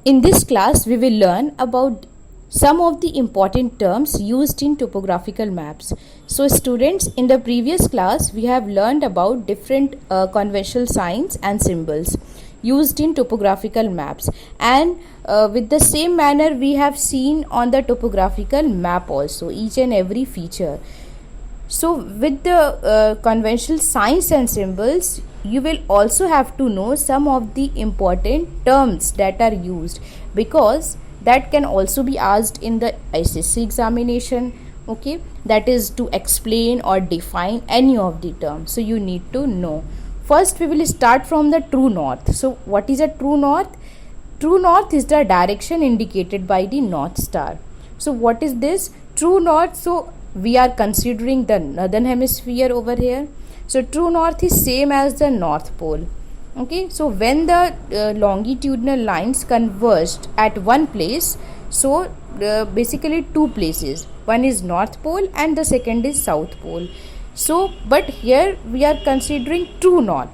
In this class, we will learn about some of the important terms used in topographical maps. So students, in the previous class, we have learned about different conventional signs and symbols used in topographical maps, and with the same manner we have seen on the topographical map also each and every feature. So with the conventional signs and symbols, you will also have to know some of the important terms that are used, because that can also be asked in the ICSE examination. Okay, that is to explain or define any of the terms. So you need to know. First, we will start from the true north. So what is a true north? True north is the direction indicated by the north star. So what is this true north? So we are considering the northern hemisphere over here. So true north is same as the north pole. Okay, so when the longitudinal lines converged at one place, so basically two places, one is north pole and the second is south pole. So but here we are considering true north.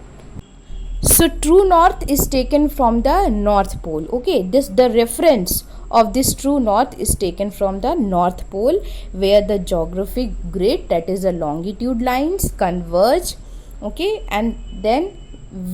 So true north is taken from the north pole. Okay, this the reference of this true north is taken from the north pole, where the geographic grid, that is the longitude lines, converge. Okay, and then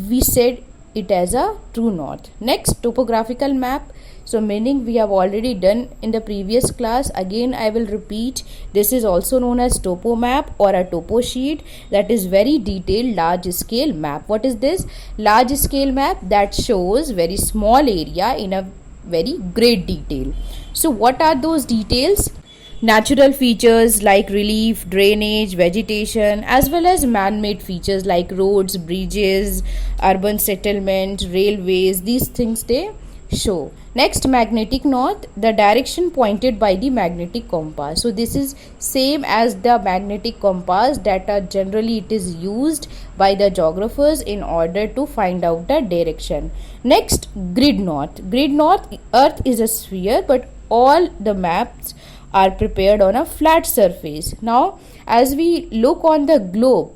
we said it as a true north. Next, topographical map. So meaning we have already done in the previous class. Again I will repeat, this is also known as topo map or a topo sheet, that is very detailed large scale map. What is this? Large scale map that shows very small area in a very great detail. So what are those details? Natural features like relief, drainage, vegetation, as well as man-made features like roads, bridges, urban settlement, railways, these things they show. Next, magnetic north, the direction pointed by the magnetic compass. So this is same as the magnetic compass that are generally it is used by the geographers in order to find out the direction. Next, grid north. Grid north, earth is a sphere, but all the maps are prepared on a flat surface. Now as we look on the globe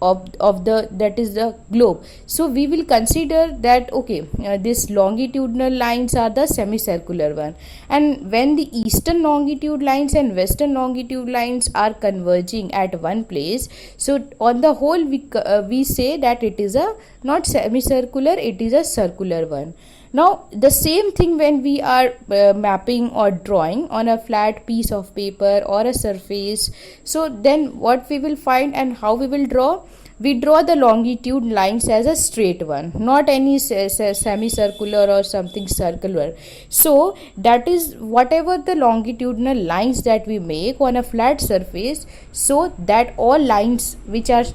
of the, that is the globe, so we will consider that okay, this longitudinal lines are the semicircular one, and when the eastern longitude lines and western longitude lines are converging at one place, so on the whole we say that it is a not semicircular, it is a circular one. Now the same thing when we are mapping or drawing on a flat piece of paper or a surface, so then what we will find and how we will draw? We draw the longitude lines as a straight one, not any semicircular or something circular. So that is whatever the longitudinal lines that we make on a flat surface, so that all lines which are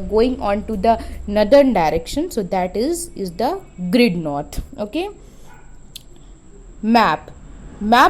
going on to the northern direction, so that is the grid north. Okay. Map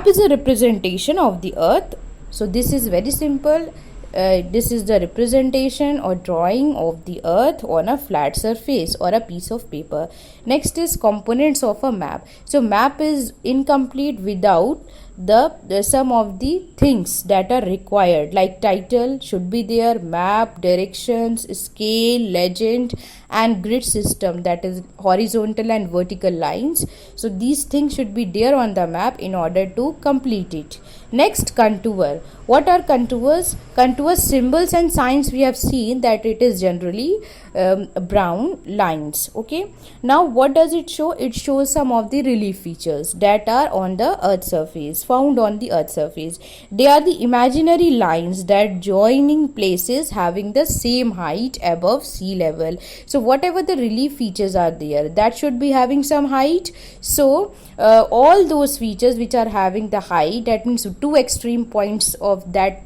is a representation of the earth. So this is very simple. This is the representation or drawing of the earth on a flat surface or a piece of paper. Next is components of a map. So map is incomplete without the some of the things that are required, like title should be there, map, directions, scale, legend, and grid system, that is horizontal and vertical lines. So these things should be there on the map in order to complete it. Next, contour. What are contours? Contours, symbols and signs, we have seen that it is generally brown lines. Okay, now what does it show? It shows some of the relief features that are on the earth surface, found on the earth surface. They are the imaginary lines that joining places having the same height above sea level. So whatever the relief features are there, that should be having some height. So all those features which are having the height, that means two extreme points of that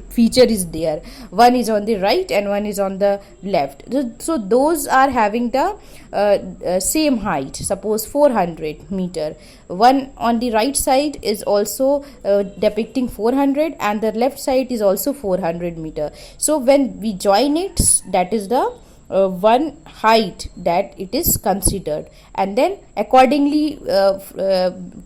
feature is there, one is on the right and one is on the left. So those are having the same height, suppose 400 meter. One on the right side is also depicting 400 and the left side is also 400 meter. So when we join it, that is the one height that it is considered, and then accordingly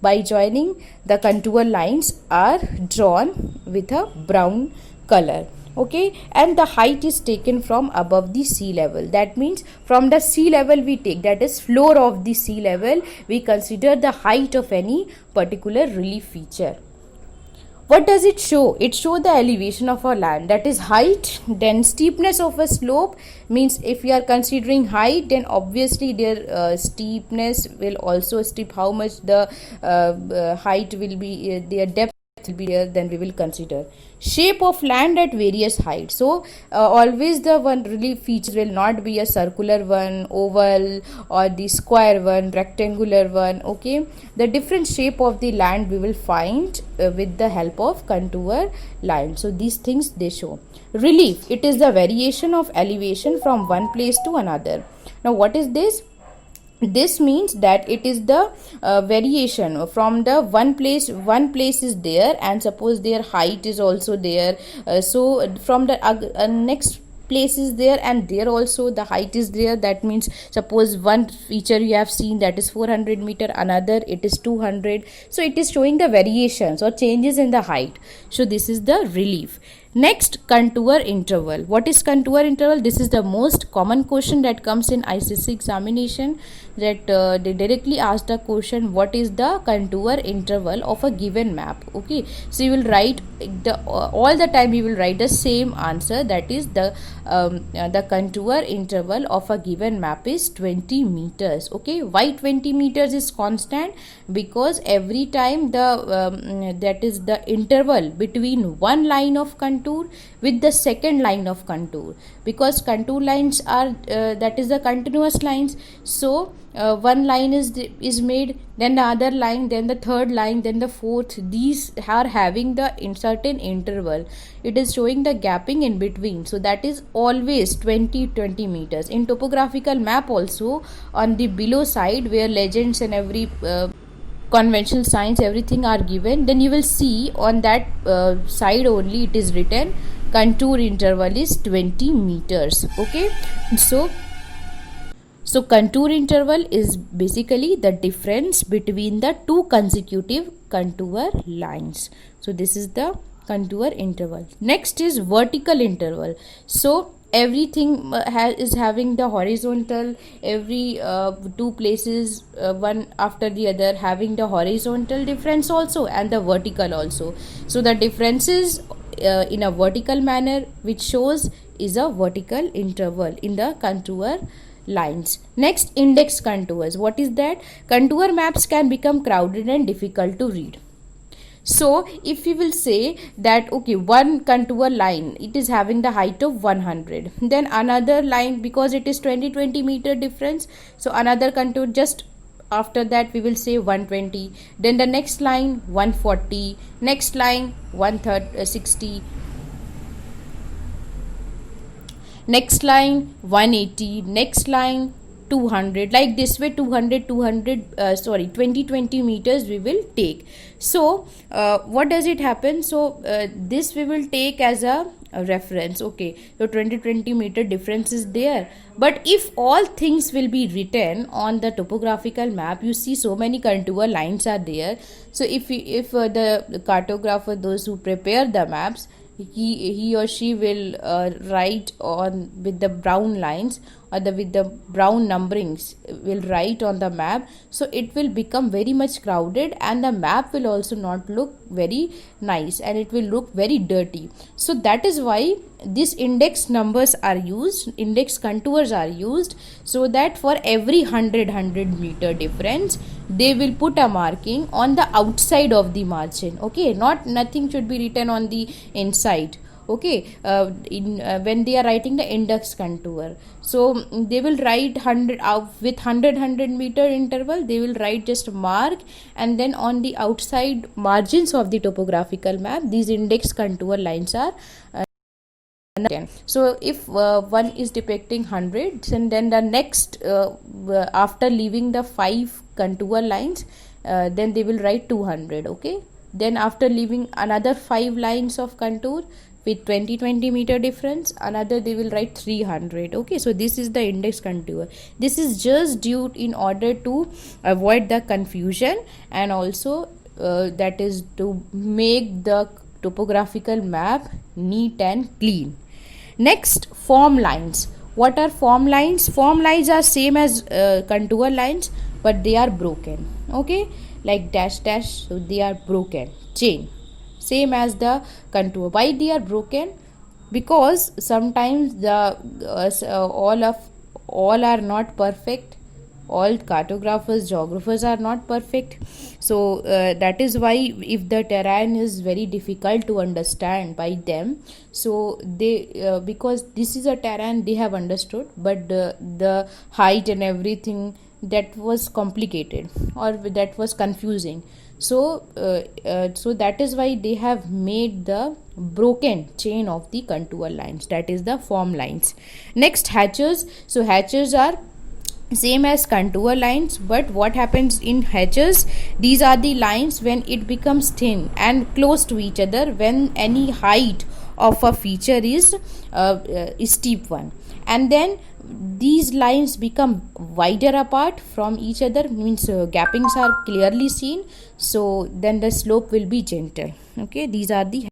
by joining, the contour lines are drawn with a brown color. Okay, and the height is taken from above the sea level. That means from the sea level we take, that is floor of the sea level, we consider the height of any particular relief feature. What does it show? It shows the elevation of a land, that is height. Then steepness of a slope means if we are considering height, then obviously their steepness will also steep, how much the height will be, their depth will be there, then we will consider. Shape of land at various heights. So always the one relief feature will not be a circular one, oval, or the square one, rectangular one. Okay, the different shape of the land we will find with the help of contour line. So these things they show. Relief, it is the variation of elevation from one place to another. Now what is this? This means that it is the variation from the one place is there, and suppose their height is also there, so from the next place is there, and there also the height is there. That means suppose one feature you have seen, that is 400 meter, another it is 200, so it is showing the variations or changes in the height. So this is the relief. Next, contour interval. What is contour interval? This is the most common question that comes in ICSE examination, that they directly ask the question, what is the contour interval of a given map? Okay, so you will write the all the time you will write the same answer, that is the contour interval of a given map is 20 meters. Okay, why 20 meters is constant? Because every time the that is the interval between one line of contour with the second line of contour, because contour lines are that is the continuous lines. So one line is made, then the other line, then the third line, then the fourth. These are having the certain interval. It is showing the gapping in between. So that is always 20 meters. In topographical map also, on the below side where legends and every conventional signs everything are given, then you will see on that side only it is written contour interval is 20 meters. Okay, so contour interval is basically the difference between the two consecutive contour lines. So this is the contour interval. Next is vertical interval. So everything is having the horizontal, every two places one after the other having the horizontal difference also and the vertical also. So the differences in a vertical manner which shows is a vertical interval in the contour lines. Next, index contours. What is that? Contour maps can become crowded and difficult to read. So if we will say that okay, one contour line it is having the height of 100, then another line, because it is 20 meter difference, so another contour just after that we will say 120, then the next line 140, next line 160, next line 180, next line 200, like this way 20 meters we will take. So what does it happen? So this we will take as a reference. Okay, so 20 meter difference is there, but if all things will be written on the topographical map, you see so many contour lines are there. So if the cartographer, those who prepare the maps, he or she will write on with the brown lines, or with the brown numberings will write on the map, so it will become very much crowded and the map will also not look very nice and it will look very dirty. So that is why these index numbers are used, index contours are used, so that for every 100 meter difference they will put a marking on the outside of the margin. Okay, nothing should be written on the inside. Okay, when they are writing the index contour, so they will write 100 with 100 meter interval, they will write just mark, and then on the outside margins of the topographical map these index contour lines are 10. So if one is depicting 100, and then the next after leaving the 5 contour lines, then they will write 200. Okay, then after leaving another 5 lines of contour with 20 meter difference, another they will write 300. Okay, so this is the index contour. This is just due in order to avoid the confusion, and also that is to make the topographical map neat and clean. Next, form lines. What are form lines? Form lines are same as contour lines, but they are broken. Okay, like dash dash, so they are broken. Chain, same as the contour. Why they are broken? Because sometimes the all are not perfect. All cartographers, geographers are not perfect. So that is why if the terrain is very difficult to understand by them, so they because this is a terrain they have understood, but the height and everything, that was complicated or that was confusing. So so that is why they have made the broken chain of the contour lines, that is the form lines. Next, hatches. So hatches are same as contour lines, but what happens in hatches, these are the lines when it becomes thin and close to each other when any height of a feature is steep one, and then these lines become wider apart from each other, means gappings are clearly seen, so then the slope will be gentle. Okay, these are the